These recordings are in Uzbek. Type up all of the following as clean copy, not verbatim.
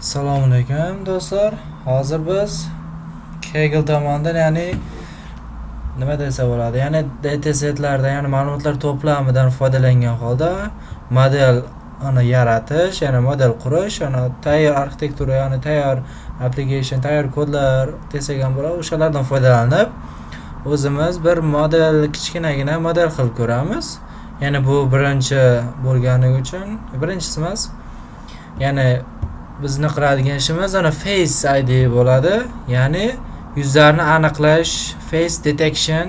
Assalomu alaykum do'stlar. Hozir biz Kaggle tomonidan, ya'ni nima desa bo'ladi? Ya'ni datasetlarda, ya'ni ma'lumotlar to'plamidan foydalangan holda model yaratish, ya'ni model qurish, tayyor arxitektura, ya'ni tayyor application, tayyor kodlar desak ham bo'ladi. O'shalardan foydalanib o'zimiz bir model, kichkinagina model qilib ko'ramiz. Ya'ni bu birinchi bo'lgani uchun, birinchisi emas. Ya'ni bizni qiladigan ishimiz face ID bo'ladi. Ya'ni yuzlarni aniqlash, face detection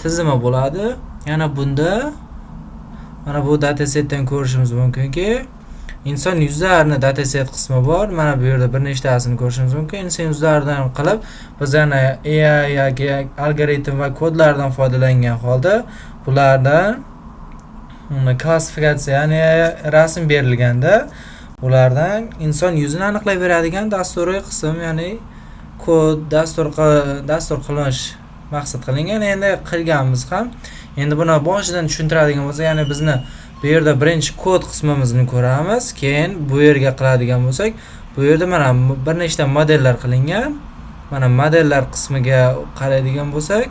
tizimi bo'ladi. Yana bunda mana bu datasetdan ko'rishimiz mumkinki, inson yuzlarini dataset qismi bor. Mana bu yerda bir nechtasini ko'rishimiz mumkin. Inson yuzlaridan qilib biz AI yoki algoritm va kodlardan foydalangan holda bulardan klassifikatsiya, ya'ni rasm berilganda ulardan inson yuzini aniqlab beradigan dasturiy qism, ya'ni kod dastur qilish maqsad qilingan. Endi qilganmiz ham. Endi buni boshidan tushuntiradigan bo'lsa, ya'ni bizni bu yerda birinchi kod qismimizni ko'ramiz. Keyin bu yerga qiladigan bo'lsak, bu yerda mana bir nechta modellar qilingan. Mana modellar qismiga qaraydigan bo'lsak,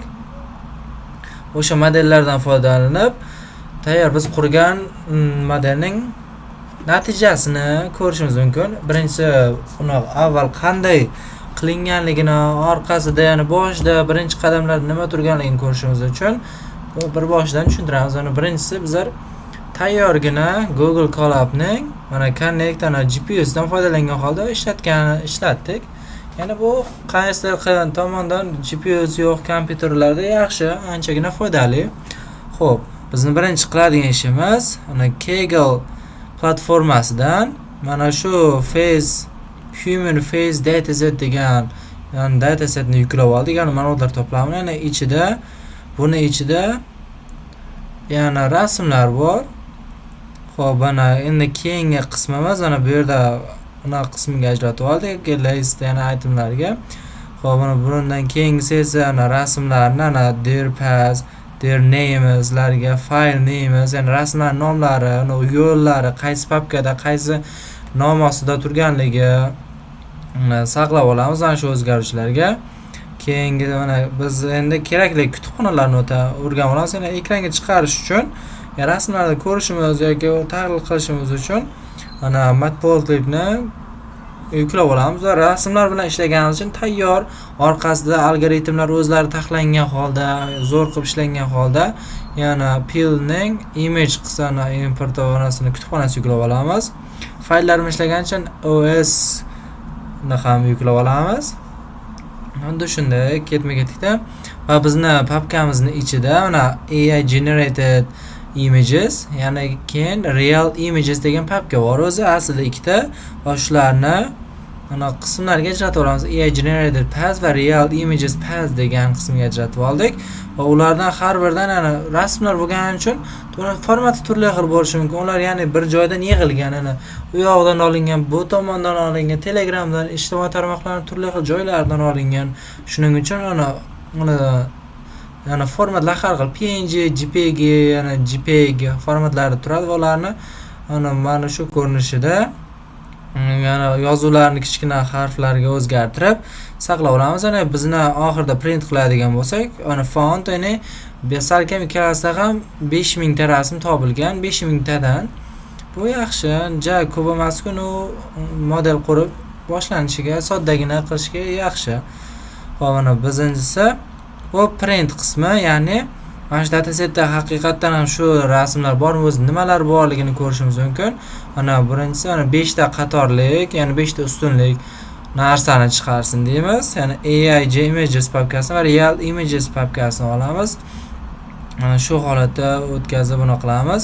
o'sha modellardan foydalanib tayyor biz qurgan modelning natijasini ko'rishimiz mumkin. Birinchisi uni avval qanday qilinganligini, orqasida, ya'ni boshida birinchi qadamlarda nima turganligini ko'rishimiz uchun bir boshidan tushuntiramiz. Birinchisi bizlar tayyorgina Google Colab'ning mana Connect GPS dan foydalangan holda ishlatdik. Ya'ni bu qaysidir tomonidan GPS yo'q kompyuterlarda yaxshi, anchagina foydali. Xo'p, bizni birinchi qiladigan ishimiz Kaggle platformasidan mana shu human face dataset degan datasetni yuklab oldik. Ya'ni ma'lumotlar to'plami. Buni ichida yana rasmlar bor. Xo'p, mana endi keyingi qismimiz bu yerda qismiga ajratib oldik, list, ya'ni itemlarga. Xo'p, bundan keyingisi esa rasmlarni their path, their names larga, file names, ya'ni rasmlar nomlari, yo'llari, qaysi papkada, qaysi nom ostida turganligi saqlab olamiz ana shu o'zgarishlarga. Keyingi biz endi kerakli kutubxonalarni o'rganib olamiz. Ya'ni ekranga chiqarish uchun, rasmlarni ko'rishimiz yoki tahlil qilishimiz uchun matplotlibni yuklab olamiz va rasmlar bilan ishlaganimiz uchun tayyor, orqasida algoritmlar o'zlari taxlangan holda, zo'r qilib ishlangan holda, yana pilning image qismini import va kutubxonasi yuklab olamiz. Fayllarimiz ishlagan uchun OS ni ham yuklab olamiz. Endi shunday ketma-ketlikda va bizni papkamizni ichida AI generated images, ya'ni keyin real images degan papka bor. O'zi aslida ikkita va shularni qismlarga ajratib olamiz. AI generated path va real images path degan qismga ajratib oldik va ulardan har biridan rasmlar bo'lgani uchun formati turli xil bo'lishi mumkin. Ular ya'ni bir joydan yig'ilgan, u yoqdan olingan, bu tomondan olingan, Telegramdan, ijtimoiy tarmoqlarning turli xil joylaridan olingan. Shuning uchun formatlar har xil, PNG, JPG, JPEG formatlari turadi va ularni mana shu ko'rinishida yozuvlarni kichkina harflarga o'zgartirib saqlab olamiz. Bizni oxirida print qiladigan bo'lsak, font, salkam ikkalasida ham 5000 ta rasm topilgan, 5000 tadan. Bu yaxshi, ja ko'p emas-ku, model qurib boshlanishiga, soddagina qilishga yaxshi. Xo'p, birinchisi bu print qismi, ya'ni mana shu datasetda haqiqatdan ham shu rasmlar bormi, o'zi nimalar borligini ko'rishimiz mumkin. Birinchisi 5 ta qatorlik, ya'ni 5 ta ustunlik narsani chiqarsin deymiz. Ya'ni AI images papkasini va real images papkasini olamiz. Mana shu holatda o'tkazib buni qilamiz.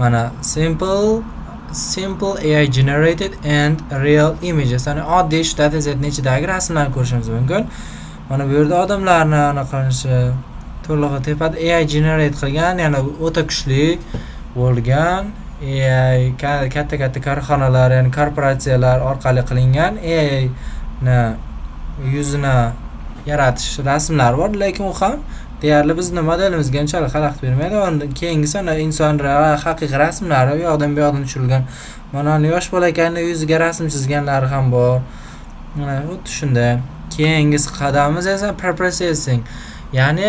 Mana simple AI generated and real images, ya'ni oddiy shu datasetning ichidagi rasmlarni ko'rishimiz mumkin. Mana bu yerda odamlarni qilinishi to'lig'i tepada AI generate qilgan, ya'ni o'ta kuchli bo'lgan AI katta korxonalar, ya'ni korporatsiyalar orqali qilingan AI ni yuzini yaratish rasmlar bor, lekin u ham deyarli bizni modelimizga unchalik xalaqit bermaydi. Undan keyingisi inson haqiqiy rasmlari u yoqdan bu yoqdan tushirilgan. Mana yosh bola ekanning yuziga rasm chizganlari ham bor. Mana xuddi shunday. Keyingisi qadamimiz esa pre-processing. Ya'ni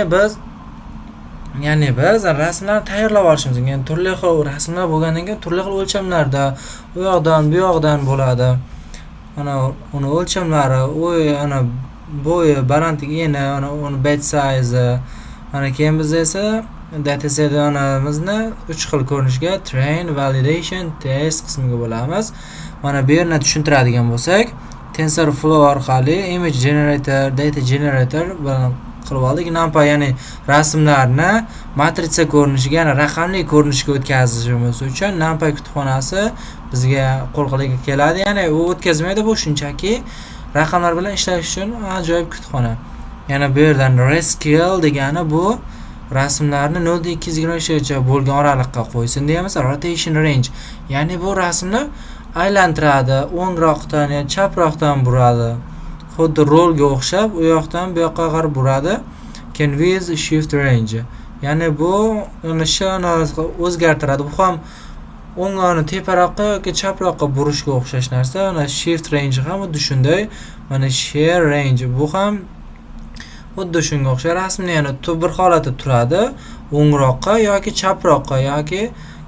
biz rasmlarni tayyorlab olishimiz kerak. Turli xil rasmlar bo'lgandan keyin turli xil o'lchamlarda u yoqdan bu yoqdan bo'ladi. Mana uni o'lchamlari, ana bo'yi, balandligi, uni batch size. Mana keyin biz esa datasetimizni 3 xil ko'rinishga train, validation, test qismiga bo'lamiz. Mana bu yerni tushuntiradigan bo'lsak, TensorFlow orqali image generator, data generator bilan qilib oldik. NumPy ya'ni rasmlarni matritsa ko'rinishiga, ya'ni raqamli ko'rinishga o'tkazishimiz uchun NumPy kutubxonasi bizga qo'lga keladi. Ya'ni u o'tkazmaydi, bu shunchaki raqamlar bilan ishlash uchun ajoyib kutubxona. Yana bu yerdan rescale degani bu rasmlarni 0 dan 223 gacha bo'lgan oraliqqa qo'ysin deymiz. Rotation range, ya'ni bu rasmni aylantiradi, o'ngroqdan yoki chaproqdan buradi. Xuddi rolga o'xshab u yoqdan bu yoqqa qarab buradi. Can with shift range, ya'ni bu shuni o'zgartiradi. Bu ham o'ngni teparoqqa yoki chaproqqa burishga o'xshash narsa. Mana shift range ham xuddi shunday. Mana share range bu ham xuddi shunga o'xshash. Rasmni yana bir holatda turadi, o'ngroqqa yoki chaproqqa yoki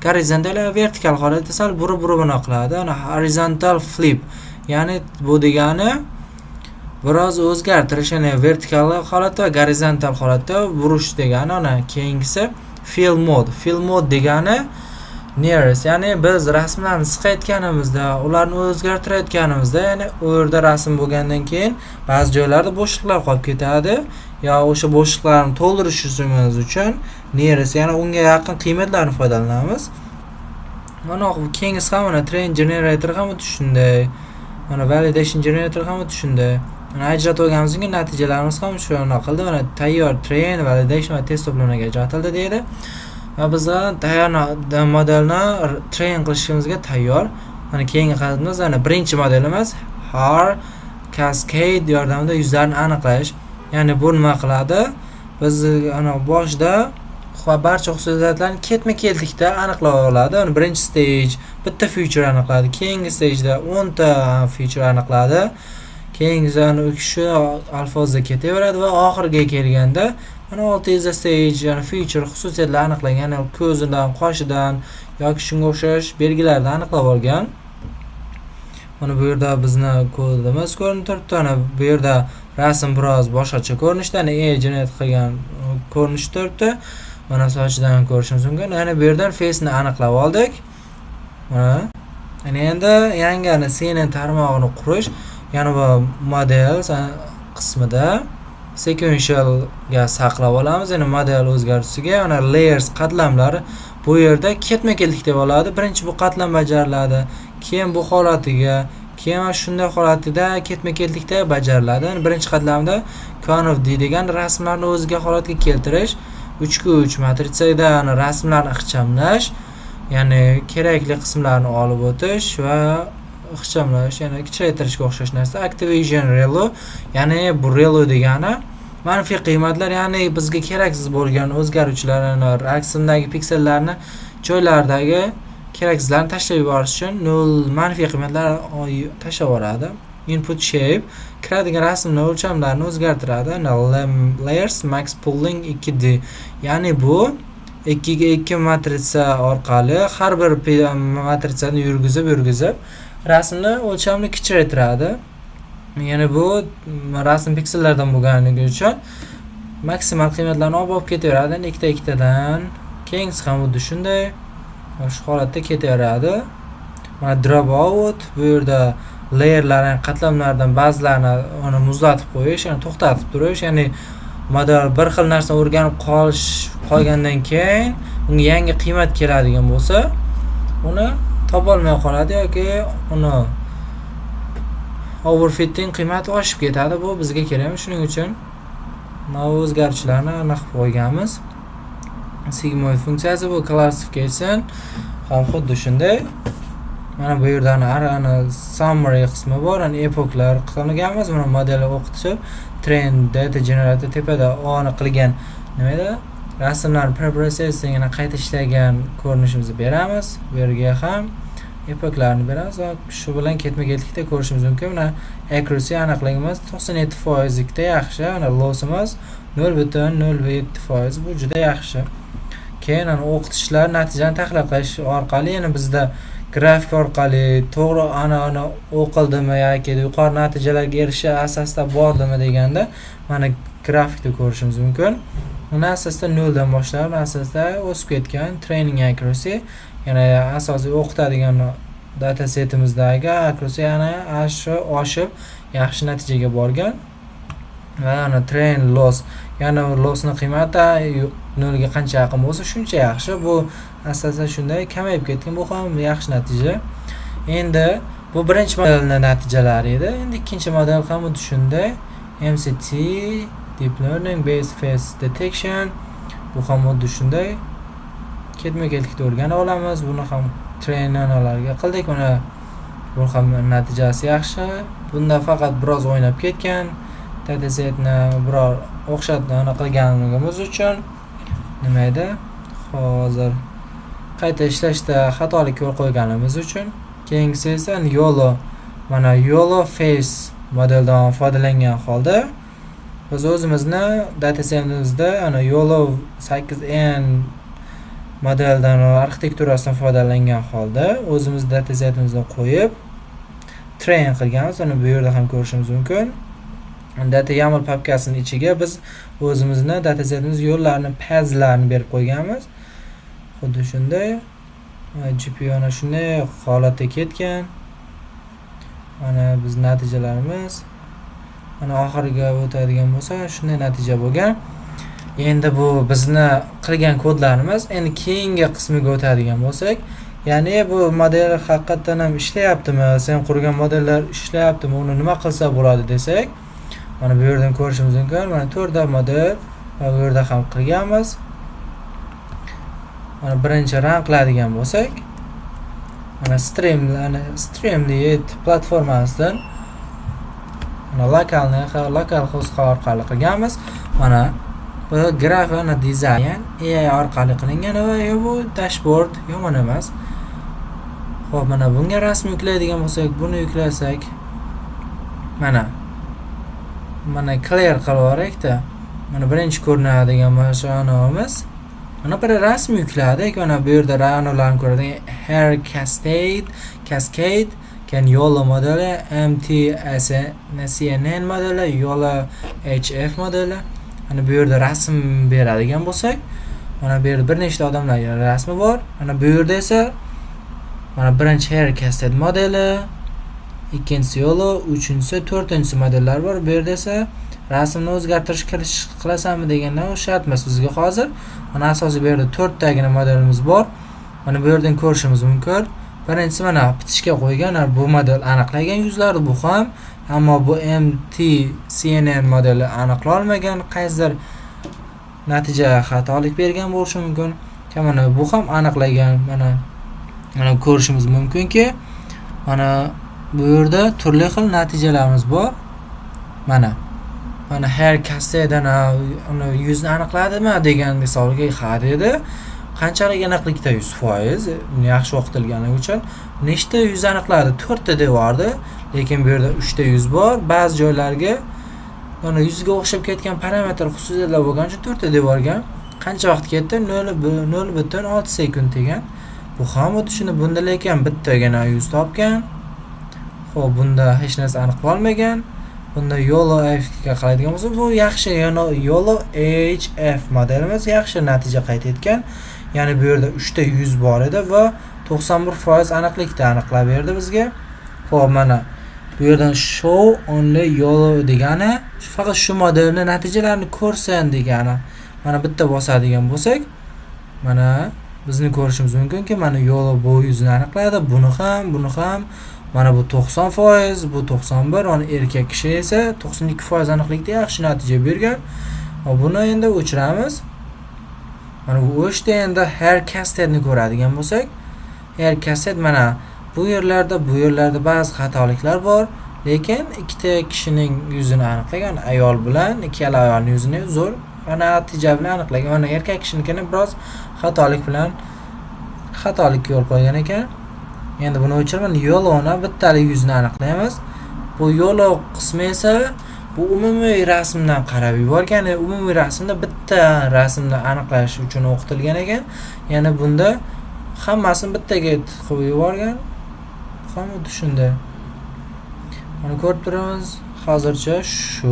horizontal va vertikal holatda sal burib qiladi. Ana horizontal flip, ya'ni bu degani biroz o'zgartirish, ya'ni vertikal holatda va horizontal holatda burish degani. Ana keyingisi fill mode degani nearest, ya'ni biz rasmlarni siqayotganimizda, ularni o'zgartirayotganimizda, ya'ni u yerda rasm bo'lgandan keyin ba'zi joylarda bo'shliqlar qolib ketadi, yo o'sha bo'shliqlarni to'ldirishimiz uchun nearest, ya'ni unga yaqin qiymatlarni foydalanamiz. Mana keyingisi ham mana train generator ham shunday. Mana validation generator ham shunday. Mana ajratib olganimizdan keyin natijalarimiz ham shuna qildi. Mana tayyor train, validation va test to'plamiga ajratildi deydi. Va bizga tayyor modelni train qilishimizga tayyor. Mana keyingi qadamimiz ana birinchi modelimiz har cascade yordamida yuzlarni aniqlash. Ya'ni bu nima qiladi? Biz ana boshda barcha xususiyatlarni ketma-ketlikda aniqlab oladi. Uni birinchi stage bitta feature aniqladi, keyingi stageda 10 ta feature aniqladi. Keyingisi shu alfozda ketaveradi va oxiriga kelganda mana 6 stage, ya'ni feature xususiyatlarni aniqlagan, ya'ni ko'zidan, qoshidan yoki shunga o'xshash belgilarni aniqlab olgan. Mana bu yerda bizni kodimiz ko'rinib turibdi. Mana bu yerda rasm biroz boshqacha ko'rinishda, ya'ni generate qilgan ko'rinish turibdi. Mana sochidan ko'rishimiz mumkin. Yana bu yerdan face ni aniqlab oldik. Mana endi yangi CNN tarmog'ini qurish, ya'ni bu model qismida sequential ga saqlab olamiz. Ya'ni model o'zgartishiga, yana layers qatlamlari bu yerda ketma-ketlik deb oladi. Birinchi bu qatlam bajariladi, keyin bu holatiga, keyin shunday holatida ketma-ketlikda bajariladi. Yani birinchi qatlamda conv deydigan rasmlarni o'ziga holatga keltirish, 3x3 matritsada rasmlarni ixchamlash, ya'ni kerakli qismlarni olib o'tish va ixchamlash, ya'ni kichraytirishga o'xshash narsa. Activation relu, ya'ni bu relu degani manfiy qiymatlar, ya'ni bizga keraksiz bo'lgan o'zgaruvchilarni, rasmdagi piksellarni joylardagi keraksizlarni tashlab yuborish uchun nol manfiy qiymatlar tashlab yuboradi. Input shape kiradigan rasmning o'lchamlarini o'zgartiradi. Layers max pooling 2D, ya'ni bu 2 ga 2 matritsa orqali har bir matritsani yurgizib rasmni o'lchamini kichraytiradi. Ya'ni bu rasm piksellardan bo'lganligi uchun maksimal qiymatlarni olib ketaveradi. Ikkitadan keyingisi ham xuddi shunday shu holatda ketaveradi. Mana drop out, bu yerda layerlarning qatlamlaridan ba'zilarini uni muzlatib qo'yish, ya'ni to'xtatib turish, ya'ni model bir xil narsani o'rganib qolgandan keyin unga yangi qiymat keladigan bo'lsa, uni topa olmay qoladi yoki uni overfitting qiymati oshib ketadi. Bu bizga kerak. Shuning uchun mana o'zgarishlarni aniq qo'yganmiz. Sigmoid funksiyasi bu classification ham xuddi shunday. Mana bu yerda ana summary qismi bor, ana epochlar qilganmiz. Mana modelni o'qitib, train data generator tepada oni qilgan nima edi? Rasmlarni preprocessingini qayta ishlagan ko'rinishimizni beramiz. Bu yerga ham epaklarni beramiz va shu bilan ketma-ketlikda ko'rishimiz mumkin. Mana accuracy aniqligimiz 97% ga yaxshi. Mana lossimiz 0.07%. Bu juda yaxshi. Keyin o'qitishlar natijani tahlil qilish orqali yana bizda grafik orqali to'g'ri ana o'qildimi yoki yuqori natijalarga erishish asosida bordimi deganda mana grafikda ko'rishimiz mumkin. Uni asosida 0 dan boshlab, asosida o'sib ketgan training accuracy, ya'ni asosiy o'qitadigan data setimizdagi accuracy yana oshib yaxshi natijaga borgan. Va ana train loss, ya'ni lossning qiymati 0 ga qancha yaqin bo'lsa shuncha yaxshi. Bu asosan shunday kamayib ketgan, bu ham yaxshi natija. Endi bu birinchi modelning natijalari edi. Endi ikkinchi model ham xuddi shunday. MCT Deep Learning Based Face Detection. Bu ham xuddi shunday. Ketma-ketlikda o'rganib olamiz. Buni ham traininglarga qildik. Mana bu ham natijasi yaxshi. Bunda faqat biroz o'ynab ketgan. Datasetni biror o'xshatni qilganimiz uchun nima edi? Hozir qayta ishlashda xatolik yo'l qo'yganimiz uchun. Keyingisi esa YOLO. Mana YOLO Face modeldan foydalangan holda biz o'zimizni datasetimizda ana YOLO 8n modeldan arxitekturasidan foydalangan holda o'zimiz datasetimizga qo'yib train qilganmiz. Uni bu yerda ham ko'rishimiz mumkin. Data YAML papkasining ichiga biz o'zimizni datasetimiz yo'llarini, pathlarni berib qo'yganmiz. Xuddi shunday. GPU ana shunday holatda ketgan. Mana biz natijalarimiz mana oxiriga o'tadigan bo'lsa, shunday natija bo'lgan. Endi bu bizni qilgan kodlarimiz. Endi keyingi qismiga o'tadigan bo'lsak, ya'ni bu model haqiqatan ham ishlayaptimi? Sen qurgan modellar ishlayaptimi? Uni nima qilsa bo'ladi desak, mana bu yerdan ko'rishimiz mumkin. Mana 4 ta model va bu yerda ham qilganmiz. Mana birinchi run qiladigan bo'lsak, mana Streamlit platformasidan mana lokal host orqali qilganmiz. Mana bu graf va dizayn AI orqali qilingan va bu dashbord yomon emas. Xo'p, mana bunga rasm yuklaydigan bo'lsak, buni yuklasak, mana clear qilib yuborakda. Mana birinchi ko'rinadigan mashinamiz. Mana bir rasm yukladik. Mana bu yerda ranolarni ko'radigan Hair Cascade, YOLO modeli, CNN modeli, YOLO HF modeli. Mana bu yerda rasm beradigan bo'lsak, mana bu yerda bir nechta odamlar rasmi bor. Mana bu yerda esa mana birinchi Hair Cascade modeli, ikkinchisi YOLO, uchinchisi, to'rtinchisi modellar bor. Bu yerda esa rasmni o'zgartirish qilasanmi deganda shart emas bizga hozir. Mana asosiy bu yerda 4 tagina modelimiz bor. Mana bu yerdan ko'rishimiz mumkin. Birinchisi mana bitishga qo'ygan bu model aniqlagan yuzlari bu ham, ammo bu CNN modeli aniqla olmagan, qaysidir natija xatolik bergan bo'lishi mumkin. Mana bu ham aniqlagan. Mana ko'rishimiz mumkinki, mana bu yerda turli xil natijalarimiz bor. Mana Hair Cascade'dan uni yuzni aniqladimi degan misolga ha dedi. Qanchalik aniqlikda 100%, yaxshi o'qitilganligi uchun nechta yuz aniqladi? 4 ta devordi, lekin bu yerda 3 ta yuz bor. Ba'zi joylarga mana yuzga o'xshab ketgan parametr xususiyatlar bo'lgani uchun 4 ta devorgan. Qancha vaqt ketdi? 0.6 sekund degan. Bu ham xuddi shuni bunda lekin bittagina yuz topgan. Xo'p, bunda hech narsa aniqlanmagan. Bunda YOLO F ga qaraydigan bo'lsa, bu yaxshi, ya'ni YOLO HF modelimiz yaxshi natija qayd etgan. Ya'ni bu yerda 3 ta yuz bor edi va 91% aniqlikda aniqlab berdi bizga. Xo'p, mana bu yerdan show only YOLO degani faqat shu modelning natijalarini ko'rsin degani. Mana bitta bosadigan bo'lsak, mana bizni ko'rishimiz mumkinki, mana YOLO bu yuzni aniqladi, buni ham mana bu 90%, bu 91, ona erkak kishi esa 92% aniqlikda yaxshi natija bergan. Va buni endi o'chiramiz. Mana bu o'chdi. Endi Hair Cascade ni ko'radigan bo'lsak, Hair Cascade mana bu yerlarda ba'zi xatoliklar bor, lekin ikkita kishining yuzini aniqlagan, ayol bilan ikkala ayolning yuzini zo'r ana natija bilan aniqlagan. Mana erkak kishinikini biroz xatolikka yo'l qo'ygan ekan. Endi buni o'chiraman. Yo'lovni bittalik yuzini aniqlaymiz. Bu yo'lov qismi esa bu umumiy rasmdan qarab yuborgan. Umumiy rasmda bitta rasmni aniqlash uchun o'qitilgan ekan. Ya'ni bunda hammasini bittaga qo'yib yuborgan. Xuddi shunday. Buni ko'rib turamiz. Hozircha shu